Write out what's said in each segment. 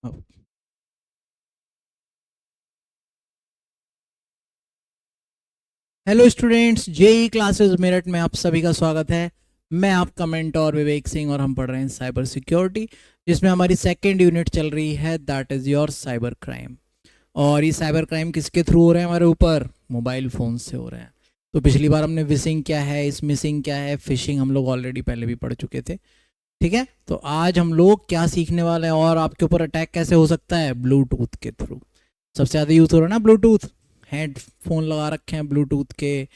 Oh. Hello students, JEE classes Meerut में आप सभी का स्वागत है। मैं आपका मेंटोर विवेक सिंह और हम पढ़ रहे हैं साइबर सिक्योरिटी, जिसमें हमारी सेकेंड यूनिट चल रही है, that is your cyber crime. और ये साइबर क्राइम किसके थ्रू हो रहे हैं? हमारे ऊपर मोबाइल फ़ोन से हो रहे हैं। तो पिछली बार हमने विशिंग क्या है, स्मिशिंग क्या है, फिशिंग हम लोग ऑलरेडी पहले भी पढ़ चुके थे। ठीक है, तो आज हम लोग क्या सीखने वाले हैं और आपके ऊपर अटैक कैसे हो सकता है? ब्लूटूथ के थ्रू। सबसे ज़्यादा यूज़ हो रहा है ना ब्लूटूथ। हेडफोन लगा रखे हैं ब्लूटूथ के,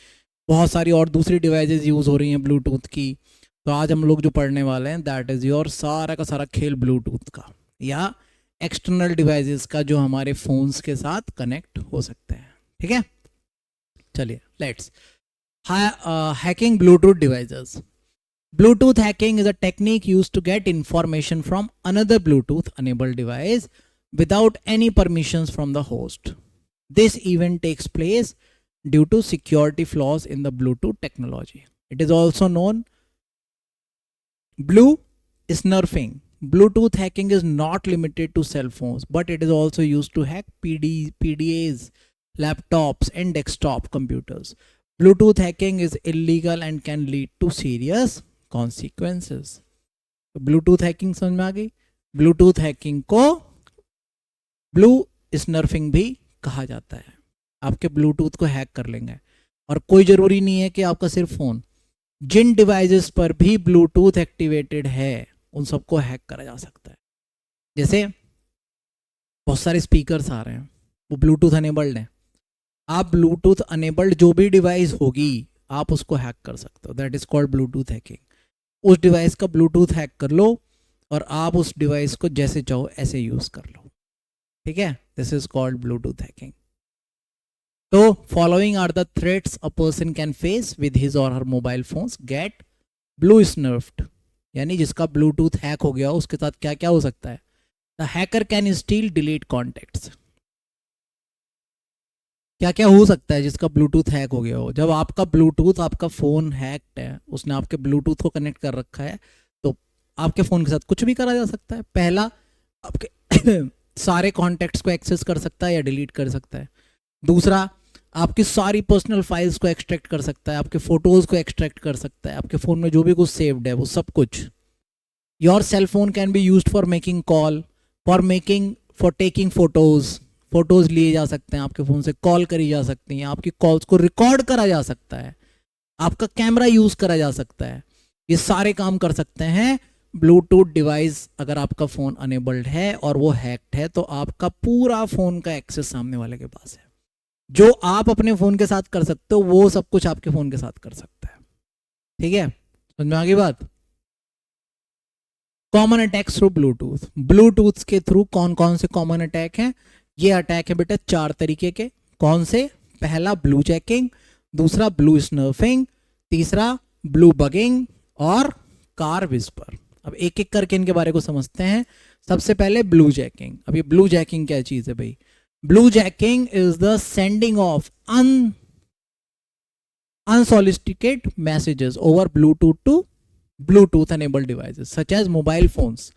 बहुत सारी और दूसरी डिवाइसेस यूज़ हो रही हैं ब्लूटूथ की। तो आज हम लोग जो पढ़ने वाले हैं दैट इज़ योर सारा का सारा खेल ब्लूटूथ का, या एक्सटर्नल डिवाइसेस का जो हमारे फ़ोन्स के साथ कनेक्ट हो सकते हैं। ठीक है, चलिए let's hacking Bluetooth devices. Bluetooth hacking is a technique used to get information from another Bluetooth enabled device without any permissions from the host. This event takes place due to security flaws in the Bluetooth technology. It is also known blue snurfing. Bluetooth hacking is not limited to cell phones, but it is also used to hack PDAs, laptops, and desktop computers. Bluetooth hacking is illegal and can lead to serious consequences. Bluetooth hacking समझ में आ गई? Bluetooth hacking को blue स्नर्फिंग भी कहा जाता है। आपके Bluetooth को हैक कर लेंगे, और कोई ज़रूरी नहीं है कि आपका सिर्फ फ़ोन, जिन डिवाइसेस पर भी ब्लूटूथ एक्टिवेटेड है उन सबको हैक करा जा सकता है। जैसे बहुत सारे स्पीकर्स आ रहे हैं, वो ब्लूटूथ अनेबल्ड हैं। आप ब्लूटूथ अनेबल्ड जो भी डिवाइस होगी आप उसको हैक कर सकते हो, that is called Bluetooth hacking. उस डिवाइस का ब्लूटूथ हैक कर लो और आप उस डिवाइस को जैसे चाहो ऐसे यूज़ कर लो। ठीक है, this is called Bluetooth hacking. तो following are the threats a person can face with his or her mobile phones. Get blue snarfed, यानी जिसका ब्लूटूथ हैक हो गया उसके साथ क्या क्या हो सकता है? The hacker can steel delete contacts. क्या क्या हो सकता है जिसका ब्लूटूथ हैक हो गया हो? जब आपका ब्लूटूथ, आपका फ़ोन हैक्ड है, उसने आपके ब्लूटूथ को कनेक्ट कर रखा है, तो आपके फ़ोन के साथ कुछ भी करा जा सकता है। पहला, आपके सारे कॉन्टैक्ट्स को एक्सेस कर सकता है या डिलीट कर सकता है। दूसरा, आपकी सारी पर्सनल फाइल्स को एक्सट्रैक्ट कर सकता है, आपके फ़ोटोज़ को एक्सट्रैक्ट कर सकता है, आपके फ़ोन में जो भी कुछ सेव्ड है वो सब कुछ। Your cell phone can be use for making call, for taking photos. Photos लिए जा सकते हैं आपके फ़ोन से, कॉल करी जा सकती हैं, आपकी कॉल्स को रिकॉर्ड करा जा सकता है, आपका कैमरा यूज़ करा जा सकता है। ये सारे काम कर सकते हैं ब्लूटूथ डिवाइस। अगर आपका फ़ोन अनेबल्ड है और वो हैक्ड है तो आपका पूरा फ़ोन का एक्सेस सामने वाले के पास है। जो आप अपने फ़ोन के साथ कर सकते हो वो सब कुछ आपके फ़ोन के साथ कर सकता है। ठीक है, समझ में आ गई बात? Common attacks through Bluetooth. Bluetooth के थ्रू कौन कौन से कॉमन अटैक हैं? ये अटैक है बेटा 4 तरीके के। कौन से? पहला ब्लू जैकिंग, दूसरा ब्लू स्नर्फिंग, तीसरा ब्लू बगिंग और कार विस्पर। अब एक एक करके इनके बारे को समझते हैं। सबसे पहले ब्लू जैकिंग। अब ये ब्लू जैकिंग क्या चीज़ है भाई? Blue jacking is the sending of unsolicited messages over Bluetooth to Bluetooth enabled devices such as mobile phones,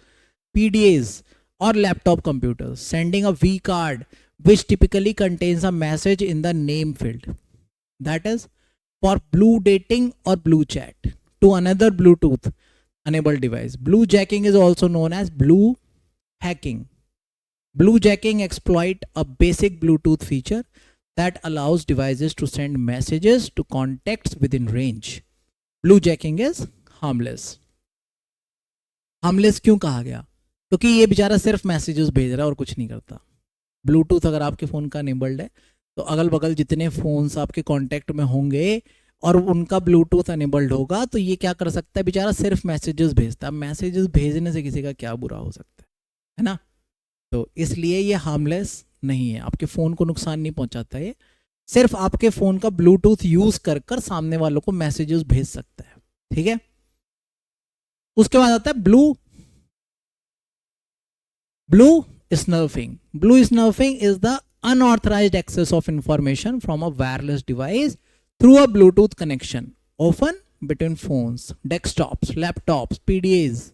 PDAs, or laptop computers, sending a V card which typically contains a message in the name field, that is for blue dating or blue chat, to another Bluetooth enabled device. Blue jacking is also known as blue hacking. Blue jacking exploit a basic Bluetooth feature that allows devices to send messages to contacts within range. Blue jacking is harmless. Harmless क्यों कहा गया? क्योंकि ये बेचारा सिर्फ messages भेज रहा है और कुछ नहीं करता। ब्लूटूथ अगर आपके फ़ोन का अनेबल्ड है तो अगल बगल जितने फ़ोन्स आपके कांटेक्ट में होंगे और उनका ब्लूटूथ अनेबल्ड होगा तो ये क्या कर सकता है? बेचारा सिर्फ मैसेजेस भेजता है। मैसेजेस भेजने से किसी का क्या बुरा हो सकता है ना? तो इसलिए ये हार्मलेस नहीं है, आपके फ़ोन को नुकसान नहीं पहुंचाता। ये सिर्फ आपके फ़ोन का ब्लूटूथ यूज़ कर कर सामने वालों को मैसेजेस भेज सकता है। ठीक है, उसके बाद आता है blue snarfing. Blue snarfing is the unauthorized access of information from a wireless device through a Bluetooth connection, often between phones, desktops, laptops, PDAs.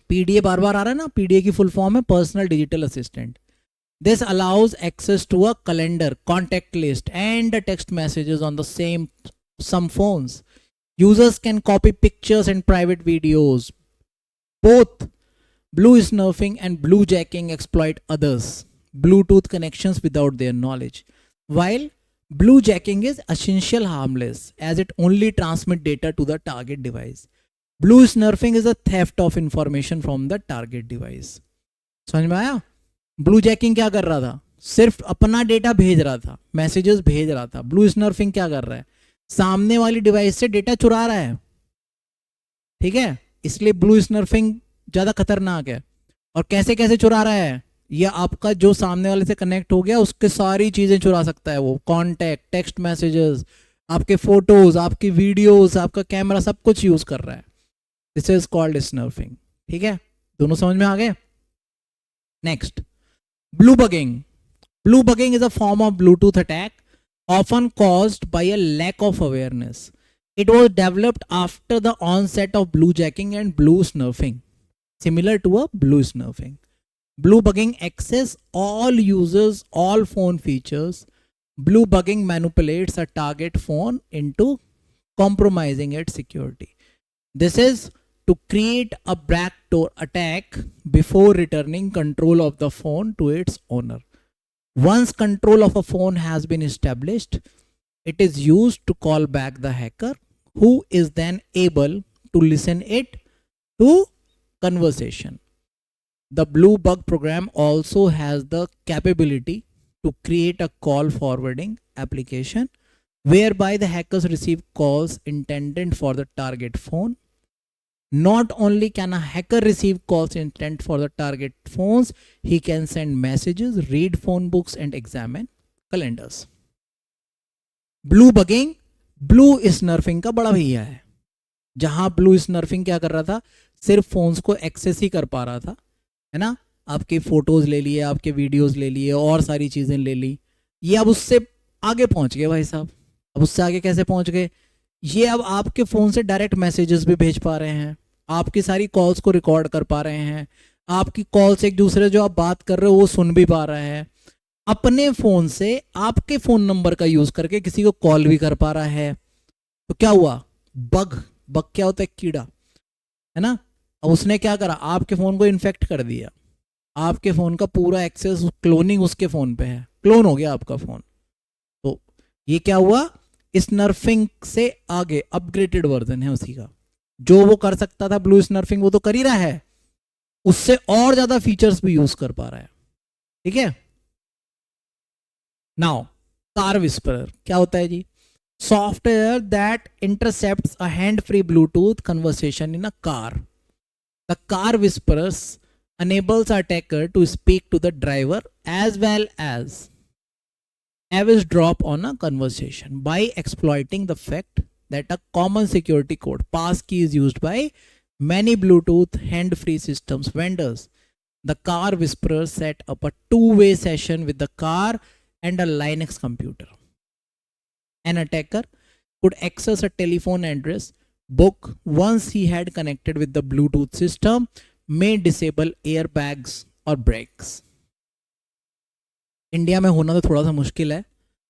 PDA बार बार आ रहा है ना, पीडीए की फुल फॉर्म है personal digital assistant. This allows access to a calendar, contact list and text messages on the same some phones. Users can copy pictures and private videos. Both blue snuffing and blue jacking exploit others' Bluetooth connections without their knowledge. While blue jacking is essentially harmless as it only transmits data to the target device. Blue snuffing is a theft of information from the target device. समझ में आया? Blue jacking क्या कर रहा था? सिर्फ अपना data भेज रहा था, मैसेजेस भेज रहा था. ब्लू स्नर्फिंग क्या कर रहा है? सामने वाली डिवाइस से डेटा चुरा रहा है. ठीक है, इसलिए ब्लू स्नर्फिंग ज्यादा खतरनाक है. और कैसे कैसे चुरा रहा है? ये आपका जो सामने वाले से कनेक्ट हो गया उसके सारी चीजें चुरा सकता है वो. कॉन्टैक्ट, टेक्स्ट मैसेजेस, आपके फोटोज, आपकी वीडियोस, आपका कैमरा, सब कुछ यूज कर रहा है. This is called snarfing. ठीक है, दोनों समझ में आ गए. Next, blue bugging. Blue bugging is a form of Bluetooth attack often caused by a lack of awareness. It was developed after the onset of blue jacking and blue snuffing, similar to a blue snuffing. Blue bugging access all users, all phone features. Blue bugging manipulates a target phone into compromising its security. This is to create a backdoor attack before returning control of the phone to its owner. Once control of a phone has been established, it is used to call back the hacker, who is then able to listen it to conversation. The Blue Bug program also has the capability to create a call forwarding application whereby the hackers receive calls intended for the target phone. Not only can a hacker receive calls intent for the target phones, he can send messages, read phone books and examine calendars. Blue bugging blue snarfing का बड़ा भैया है. जहां blue स्नर्फिंग क्या कर रहा था? सिर्फ फोन्स को एक्सेस ही कर पा रहा था, है ना. आपके फोटोज ले लिए, आपके वीडियोस ले लिए, और सारी चीजें ले ली. ये अब उससे आगे पहुंच गए भाई साहब. अब उससे आगे कैसे पहुंच गए? ये अब आपके फोन से डायरेक्ट मैसेजेस भी भेज पा रहे हैं, आपकी सारी कॉल्स को रिकॉर्ड कर पा रहे हैं, आपकी कॉल्स एक दूसरे जो आप बात कर रहे हो वो सुन भी पा रहे हैं. अपने फोन से आपके फोन नंबर का यूज करके किसी को कॉल भी कर पा रहा है. तो क्या हुआ? बग. बग क्या होता है? कीड़ा, है ना. अब उसने क्या करा? आपके फोन को इन्फेक्ट कर दिया. आपके फोन का पूरा एक्सेस, क्लोनिंग उसके फोन पे है, क्लोन हो गया आपका फोन. तो ये क्या हुआ? स्नर्फिंग से आगे अपग्रेडेड वर्जन है उसी का. जो वो कर सकता था ब्लू स्नर्फिंग, वो तो कर ही रहा है, उससे और ज्यादा फीचर्स भी यूज कर पा रहा है. ठीक है. नाउ, कार विस्परर क्या होता है जी? Software that intercepts a hand free Bluetooth conversation in a car. The car whisperers enables a attacker to speak to the driver as well as eavesdrop on a conversation by exploiting the fact that a common security code, passkey, is used by many Bluetooth hand-free systems vendors. The car whisperer set up a two-way session with the car and a Linux computer. An attacker could access a telephone address book once he had connected with the Bluetooth system, may disable airbags or brakes. India में होना तो थोड़ा सा मुश्किल है,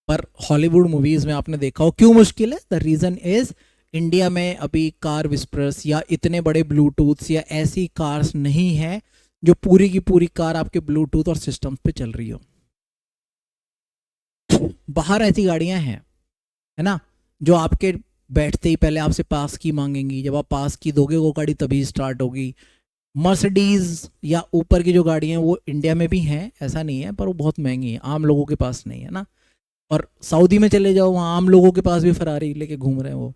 पर Hollywood movies में आपने देखा हो. क्यों मुश्किल है? द रीजन इज इंडिया में अभी कार विस्परर्स या इतने बड़े ब्लूटूथ या ऐसी कार्स नहीं है जो पूरी की पूरी कार आपके ब्लूटूथ और सिस्टम पे चल रही हो. बाहर ऐसी गाड़ियां हैं, है ना, जो आपके बैठते ही पहले आपसे पास की मांगेंगी. जब आप पास की दोगे वो गाड़ी तभी स्टार्ट होगी. मर्सिडीज या ऊपर की जो गाड़ियां हैं वो इंडिया में भी हैं, ऐसा नहीं है, पर वो बहुत महंगी है, आम लोगों के पास नहीं है ना. और सऊदी में चले जाओ, वहाँ आम लोगों के पास भी फरारी लेके घूम रहे हैं वो.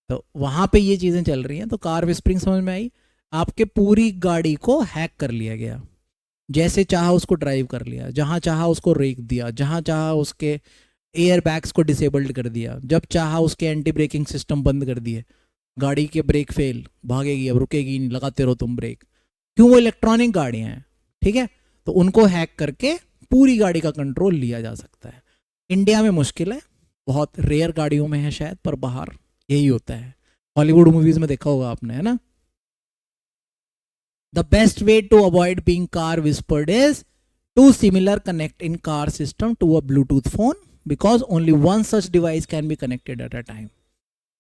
तो वहाँ पे ये चीज़ें चल रही हैं. तो कार विस्परिंग समझ में आई? आपके पूरी गाड़ी को हैक कर लिया गया, जैसे चाहा उसको ड्राइव कर लिया, जहाँ चाहा उसको रेक दिया, जहाँ चाहा उसके एयर बैग्स को डिसेबल्ड कर दिया, जब चाहा उसके एंटी ब्रेकिंग सिस्टम बंद कर दिए. गाड़ी के ब्रेक फेल, भागेगी, अब रुकेगी नहीं, लगाते रहो तुम ब्रेक. क्यों? वो इलेक्ट्रॉनिक गाड़ियाँ हैं. ठीक है, तो उनको हैक करके पूरी गाड़ी का कंट्रोल लिया जा सकता है. इंडिया में मुश्किल है, बहुत रेयर गाड़ियों में है शायद, पर बाहर यही होता है. हॉलीवुड मूवीज में देखा होगा आपने, है ना. The best way to avoid being car whispered is to similar connect in car system to a Bluetooth phone because only one such device can be connected at a time.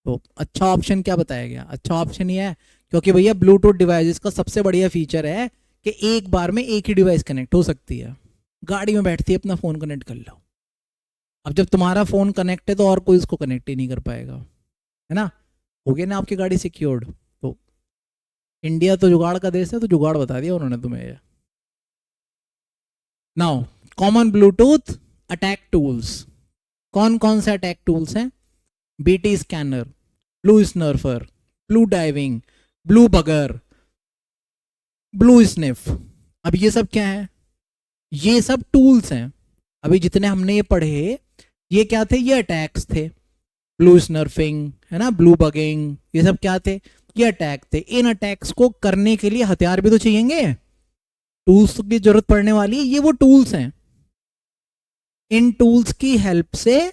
तो अच्छा option क्या बताया गया? अच्छा option ये है क्योंकि भैया ब्लूटूथ डिवाइसेस का सबसे बढ़िया फीचर है कि एक बार में एक ही डिवाइस कनेक्ट हो सकती है. गाड़ी में बैठती है अपना फ़ोन कनेक्ट कर लो. अब जब तुम्हारा फ़ोन कनेक्ट है तो और कोई इसको कनेक्ट ही नहीं कर पाएगा, है ना. हो गया ना आपकी गाड़ी सिक्योर्ड. तो इंडिया तो जुगाड़ का देश है, तो जुगाड़ बता दिया उन्होंने तुम्हें. Now common Bluetooth attack tools. कौन कौन से अटैक टूल्स हैं? BT scanner, blue snarfer, blue diving, blue bugger, blue sniff. अब ये सब क्या है? ये सब टूल्स हैं. अभी जितने हमने ये पढ़े ये क्या थे? ये अटैक्स थे. ब्लू स्नर्फिंग है ना, ब्लू बगिंग, ये सब क्या थे? ये अटैक थे. इन अटैक्स को करने के लिए हथियार भी तो चाहिए, टूल्स की जरूरत पड़ने वाली है. ये वो टूल्स हैं. इन टूल्स की हेल्प से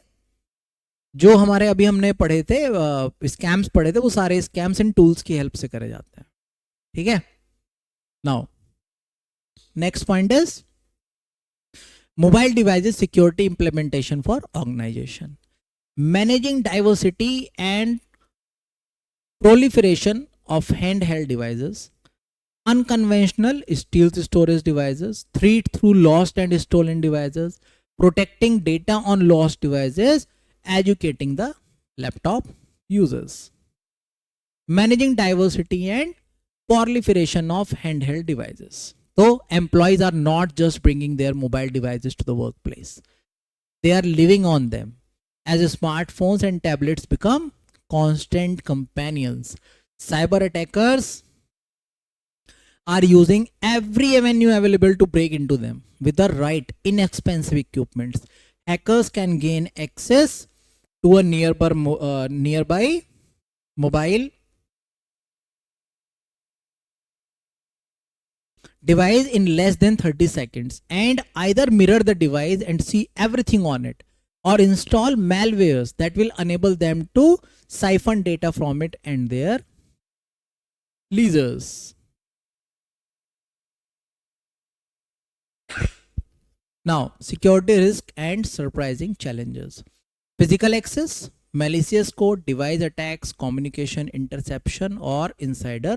जो हमारे अभी हमने पढ़े थे स्कैम्स पढ़े थे, वो सारे स्कैम्स इन टूल्स की हेल्प से करे जाते हैं. ठीक है. Now next point is mobile devices security implementation for organisation. Managing diversity and proliferation of handheld devices, unconventional stealth storage devices, threat through lost and stolen devices, protecting data on lost devices, educating the laptop users. Managing diversity and proliferation of handheld devices. So employees are not just bringing their mobile devices to the workplace. They are living on them as smartphones and tablets become constant companions. Cyber attackers are using every avenue available to break into them. With the right inexpensive equipments, hackers can gain access to a nearby mobile device in less than 30 seconds and either mirror the device and see everything on it, or install malwares that will enable them to siphon data from it and their leaders. Now, security risk and surprising challenges. Physical access, malicious code, device attacks, communication interception और insider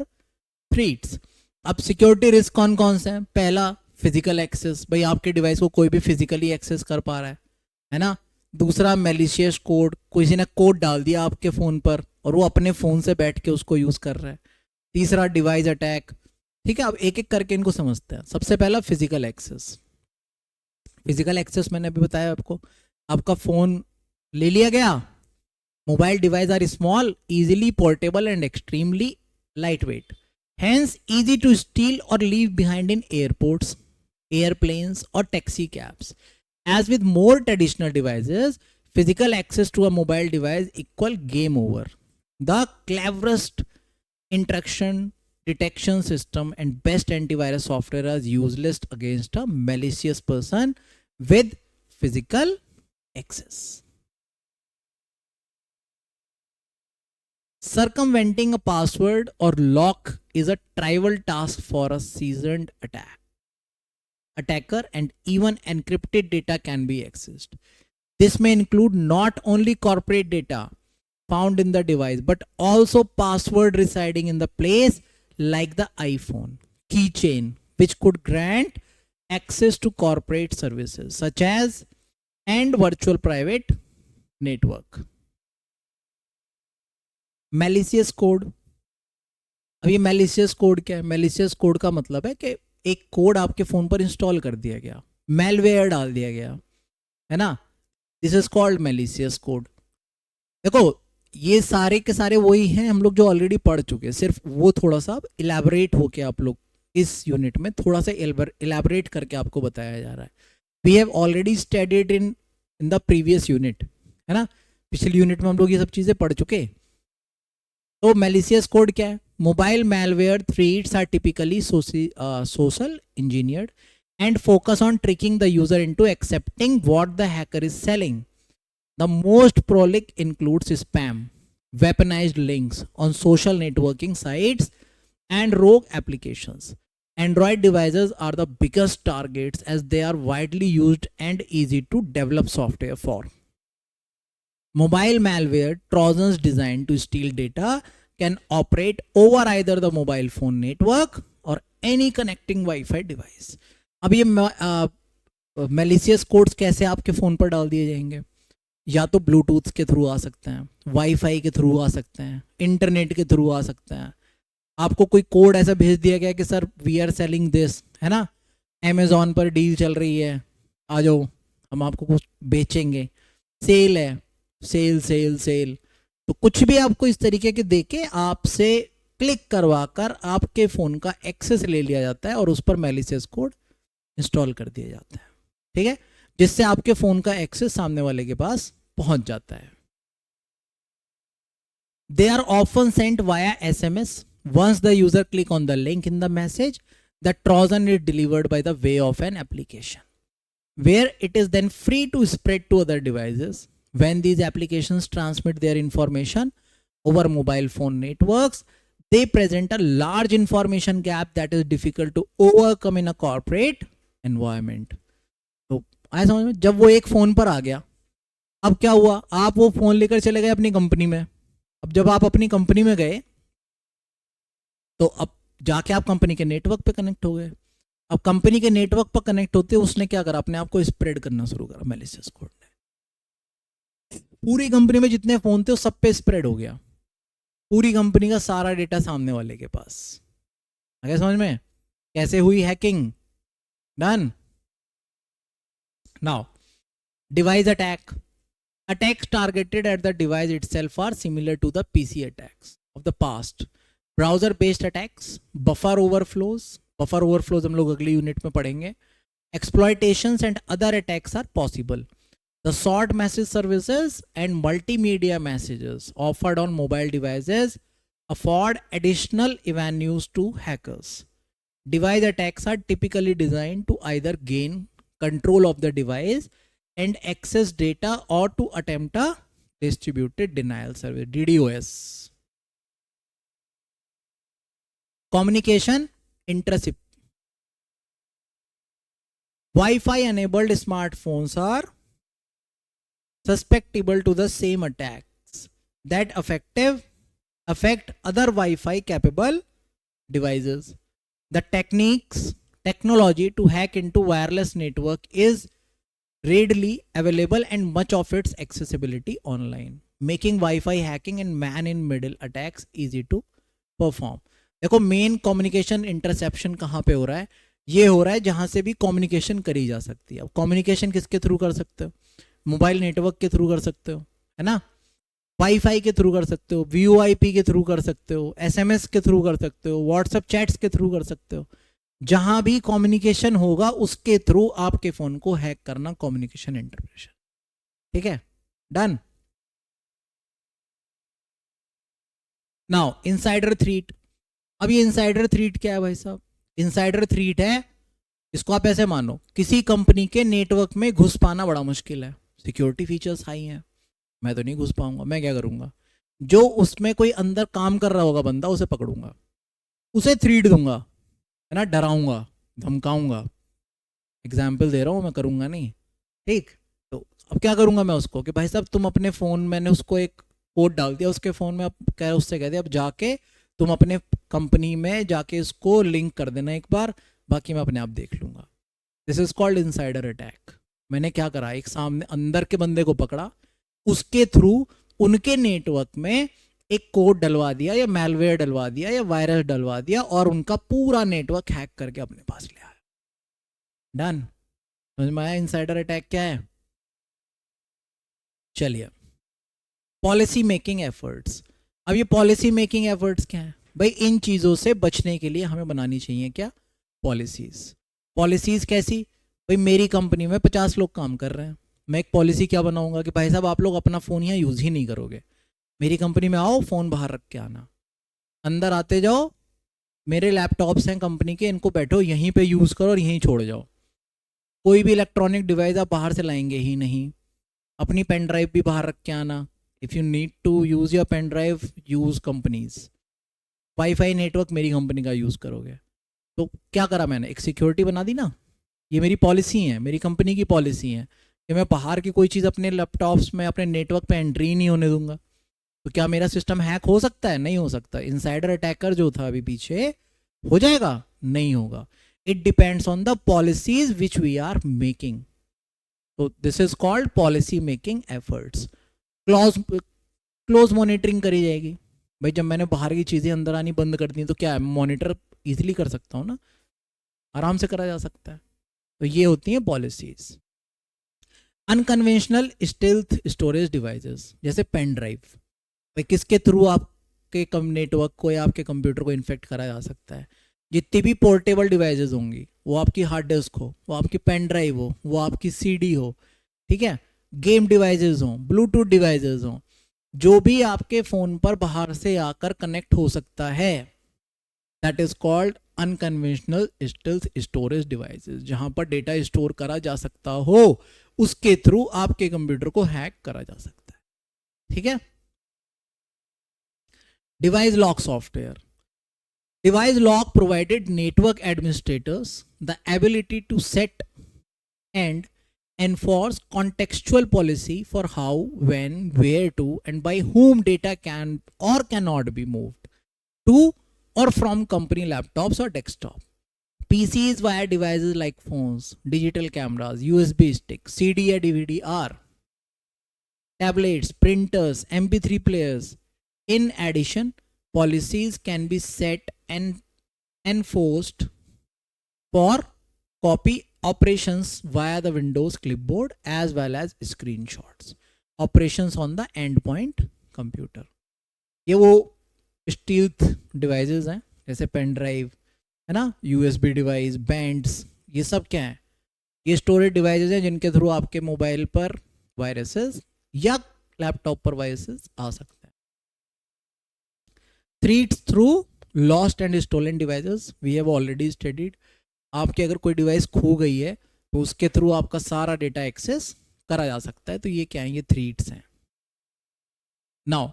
threats. अब security risk कौन कौन से हैं? पहला physical access, भाई आपके device को कोई भी फिजिकली एक्सेस कर पा रहा है ना. दूसरा मैलिशियस कोड, किसी ने कोड डाल दिया आपके फ़ोन पर और वो अपने फ़ोन से बैठ के उसको यूज़ कर रहा है. तीसरा डिवाइस अटैक. ठीक है, अब एक एक करके इनको समझते हैं. सबसे पहला फिजिकल एक्सेस. फिजिकल एक्सेस मैंने अभी बताया आपको, आपका फ़ोन ले लिया गया. Mobile device are small, easily portable and extremely light weight, hence easy to steal or leave behind in airports, airplanes or taxi cabs. As with more traditional devices, physical access to a mobile device equal game over. The cleverest intrusion detection system and best antivirus software are useless against a malicious person with physical access. Circumventing a password or lock is a trivial task for a seasoned attacker, and even encrypted data can be accessed. This may include not only corporate data found in the device, but also password residing in the place like the iPhone keychain, which could grant access to corporate services such as and virtual private network. Malicious code. अब ये malicious code क्या है? Malicious code का मतलब है कि एक code आपके फ़ोन पर इंस्टॉल कर दिया गया, मेलवेयर डाल दिया गया, है ना. This is called malicious code. देखो ये सारे के सारे वही हैं हम लोग जो ऑलरेडी पढ़ चुके हैं, सिर्फ वो थोड़ा सा इलेबोरेट होके आप लोग इस यूनिट में थोड़ा सा इलेबोरेट करके आपको बताया जा रहा है. We have already studied in the previous unit, है ना. पिछली यूनिट में हम लोग ये सब चीज़ें पढ़ चुके. तो मैलिशियस कोड क्या है? Mobile malware threats are typically social engineered and focus on tricking the user into accepting what the hacker is selling. The most prolific includes spam, weaponized links on social networking sites, and rogue applications. Android devices are the biggest targets as they are widely used and easy to develop software for. Mobile malware, Trojans designed to steal data, can operate over either the mobile phone network or any connecting Wi-Fi device. अब ये malicious codes कैसे आपके phone पर डाल दिए जाएंगे? या तो ब्लूटूथ के थ्रू आ सकते हैं, वाईफाई के थ्रू आ सकते हैं, इंटरनेट के थ्रू आ सकते हैं. आपको कोई कोड ऐसा भेज दिया गया कि sir we are selling this, है ना, अमेजोन पर डील चल रही है, आ जाओ हम आपको कुछ बेचेंगे, सेल है, सेल सेल सेल. तो कुछ भी आपको इस तरीके के देके आपसे क्लिक करवा कर आपके फ़ोन का एक्सेस ले लिया जाता है और उस पर मैलिशियस कोड इंस्टॉल कर दिया जाता है. ठीक है, जिससे आपके फ़ोन का एक्सेस सामने वाले के पास पहुंच जाता है. They are often sent via SMS. Once the user click on the link in the message, the Trojan is delivered by the way of an application, where it is then free to spread to other devices. When these applications transmit their information over mobile phone networks, they present a large information gap that is difficult to overcome in a corporate environment. तो आया समझ में? जब वो एक phone पर आ गया, अब क्या हुआ, आप वो फ़ोन लेकर चले गए अपनी कंपनी में. अब जब आप अपनी कंपनी में गए तो अब जाके आप कंपनी के नेटवर्क पे कनेक्ट हो गए. अब कंपनी के नेटवर्क पर कनेक्ट होते उसने क्या करा, अपने आप को स्प्रेड करना शुरू करा मैलिशियस कोड ने. पूरी कंपनी में जितने फ़ोन थे वो सब पे स्प्रेड हो गया. पूरी कंपनी का सारा डेटा सामने वाले के पास. आगे समझ में कैसे हुई hacking? Done. Now device attack. Attacks targeted at the device itself are similar to the PC attacks of the past. Browser-based attacks, buffer overflows हम लोग अगली यूनिट में पढ़ेंगे. Exploitations and other attacks are possible. The short message services and multimedia messages offered on mobile devices afford additional avenues to hackers. Device attacks are typically designed to either gain control of the device and access data or to attempt a distributed denial service, DDoS. Communication intercept. Wi-Fi enabled smartphones are susceptible to the same attacks that affect other Wi-Fi capable devices. The technology to hack into wireless network is readily available and much of its accessibility online, making Wi-Fi hacking and man-in-middle attacks easy to perform. देखो main communication interception कहाँ पे हो रहा है? ये हो रहा है जहाँ से भी कम्युनिकेशन करी जा सकती है. अब कम्युनिकेशन किसके थ्रू कर सकते हो? मोबाइल नेटवर्क के थ्रू कर सकते हो, है ना, वाईफाई के थ्रू कर सकते हो, VoIP के थ्रू कर सकते हो, SMS के थ्रू कर सकते हो, व्हाट्सएप चैट्स के थ्रू कर सकते हो. जहां भी कम्युनिकेशन होगा उसके थ्रू आपके फोन को हैक करना कम्युनिकेशन इंटरप्रेशन. ठीक है, डन. Now insider threat. अब ये इनसाइडर थ्रीट क्या है भाई साहब? इनसाइडर थ्रीट है, इसको आप ऐसे मानो किसी कंपनी के नेटवर्क में घुस पाना बड़ा मुश्किल है, सिक्योरिटी फीचर्स हाई हैं, मैं तो नहीं घुस पाऊंगा. मैं क्या करूंगा, जो उसमें कोई अंदर काम कर रहा होगा बंदा, उसे पकड़ूंगा, उसे थ्रीट दूंगा, है ना, डराऊंगा, धमकाऊंगा. एग्जाम्पल दे रहा हूँ, मैं करूंगा नहीं. ठीक, तो अब क्या करूंगा मैं उसको कि भाई साहब तुम अपने फ़ोन, मैंने उसको एक कोड डाल दिया उसके फ़ोन में, अब कह उससे कह दिया अब जाके तुम अपने कंपनी में जाके इसको लिंक कर देना एक बार, बाकी मैं अपने आप देख लूँगा. This is called insider attack. मैंने क्या करा, एक सामने अंदर के बंदे को पकड़ा, उसके थ्रू उनके नेटवर्क में एक कोड डलवा दिया या मैलवेयर डलवा दिया या वायरस डलवा दिया और उनका पूरा नेटवर्क हैक करके अपने पास ले आया. डन. समझ में आया इनसाइडर अटैक क्या है? चलिए, पॉलिसी मेकिंग एफर्ट्स. अब ये पॉलिसी मेकिंग एफर्ट्स क्या है भाई? इन चीज़ों से बचने के लिए हमें बनानी चाहिए क्या? पॉलिसीज. पॉलिसीज कैसी भाई? मेरी कंपनी में 50 लोग काम कर रहे हैं, मैं एक पॉलिसी क्या बनाऊंगा कि भाई साहब आप लोग अपना फ़ोन यहाँ यूज़ ही नहीं करोगे, मेरी कंपनी में आओ, फ़ोन बाहर रख के आना, अंदर आते जाओ, मेरे लैपटॉप्स हैं कंपनी के, इनको बैठो यहीं पे यूज़ करो और यहीं छोड़ जाओ. कोई भी इलेक्ट्रॉनिक डिवाइस आप बाहर से लाएंगे ही नहीं. अपनी पेन ड्राइव भी बाहर रख के आना. If you need to use your pen drive, use company's. Wifi network मेरी कंपनी का यूज़ करोगे. तो क्या करा मैंने, एक सिक्योरिटी बना दी ना, ये मेरी पॉलिसी है, मेरी कंपनी की पॉलिसी है कि मैं बाहर की कोई चीज़ अपने लैपटॉप्स में अपने नेटवर्क पे एंट्री नहीं होने दूंगा। तो क्या मेरा सिस्टम हैक हो सकता है? नहीं हो सकता। इनसाइडर अटैकर जो था अभी पीछे, हो जाएगा? नहीं होगा। It depends on the policies which we are making. तो this is called policy making efforts. Close monitoring करी जाएगी। भाई जब मैंने बाहर की चीज़ें अंदर आनी बंद कर दी तो क्या है, मॉनिटर इजीली कर सकता हूँ ना, आराम से करा जा सकता है। तो ये होती हैं policies. Unconventional stealth storage devices, जैसे पेन ड्राइव। भाई किसके थ्रू आपके कम नेटवर्क को या आपके कंप्यूटर को इन्फेक्ट करा जा सकता है? जितनी भी पोर्टेबल डिवाइसेस होंगी, वो आपकी हार्ड डिस्क हो, वो आपकी पेन ड्राइव हो, वो आपकी सीडी हो, ठीक है, गेम डिवाइसेस हो, ब्लूटूथ डिवाइसेस हो, जो भी आपके फ़ोन पर बाहर से आकर कनेक्ट हो सकता है, that is called unconventional stealth storage devices. जहां पर डेटा स्टोर करा जा सकता हो, उसके थ्रू आपके कंप्यूटर को हैक करा जा सकता है। ठीक है। Device lock software. Device lock provided network administrators the ability to set and enforce contextual policy for how, when, where to, and by whom data can or cannot be moved to or from company laptops or desktop. PCs via devices like phones, digital cameras, USB sticks, CD or DVD-R, tablets, printers, MP3 players. In addition, policies can be set and enforced for copy operations via the Windows clipboard as well as screenshots. Operations on the endpoint computer. ये वो stealth devices हैं, जैसे pen drive है ना, USB device, bands, ये सब क्या है? ये स्टोरेज डिवाइसेस हैं जिनके थ्रू आपके मोबाइल पर वायरसेस या लैपटॉप पर वायरसेस आ सकते हैं। Threats through lost and stolen devices we have already studied. आपकी अगर कोई डिवाइस खो गई है तो उसके थ्रू आपका सारा डेटा एक्सेस करा जा सकता है। तो ये क्या है? ये थ्रेट्स हैं। Now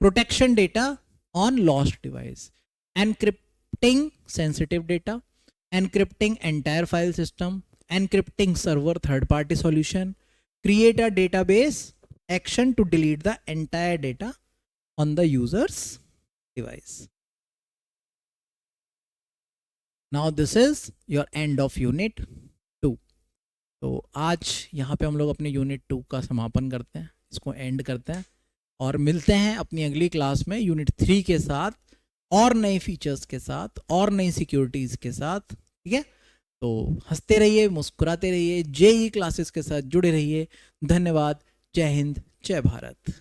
protection data on lost device, एनक्रिप्टिंग sensitive data, encrypting entire file system, encrypting server third party solution, create a database action to delete the entire data on the user's device. Now this is your end of unit 2. तो आज यहाँ पे हम लोग अपने unit 2 का समापन करते हैं, इसको एंड करते हैं और मिलते हैं अपनी अगली क्लास में यूनिट 3 के साथ, और नए फीचर्स के साथ, और नई सिक्योरिटीज़ के साथ। ठीक है, तो हंसते रहिए, मुस्कुराते रहिए, जेई क्लासेस के साथ जुड़े रहिए। धन्यवाद। जय हिंद, जय भारत।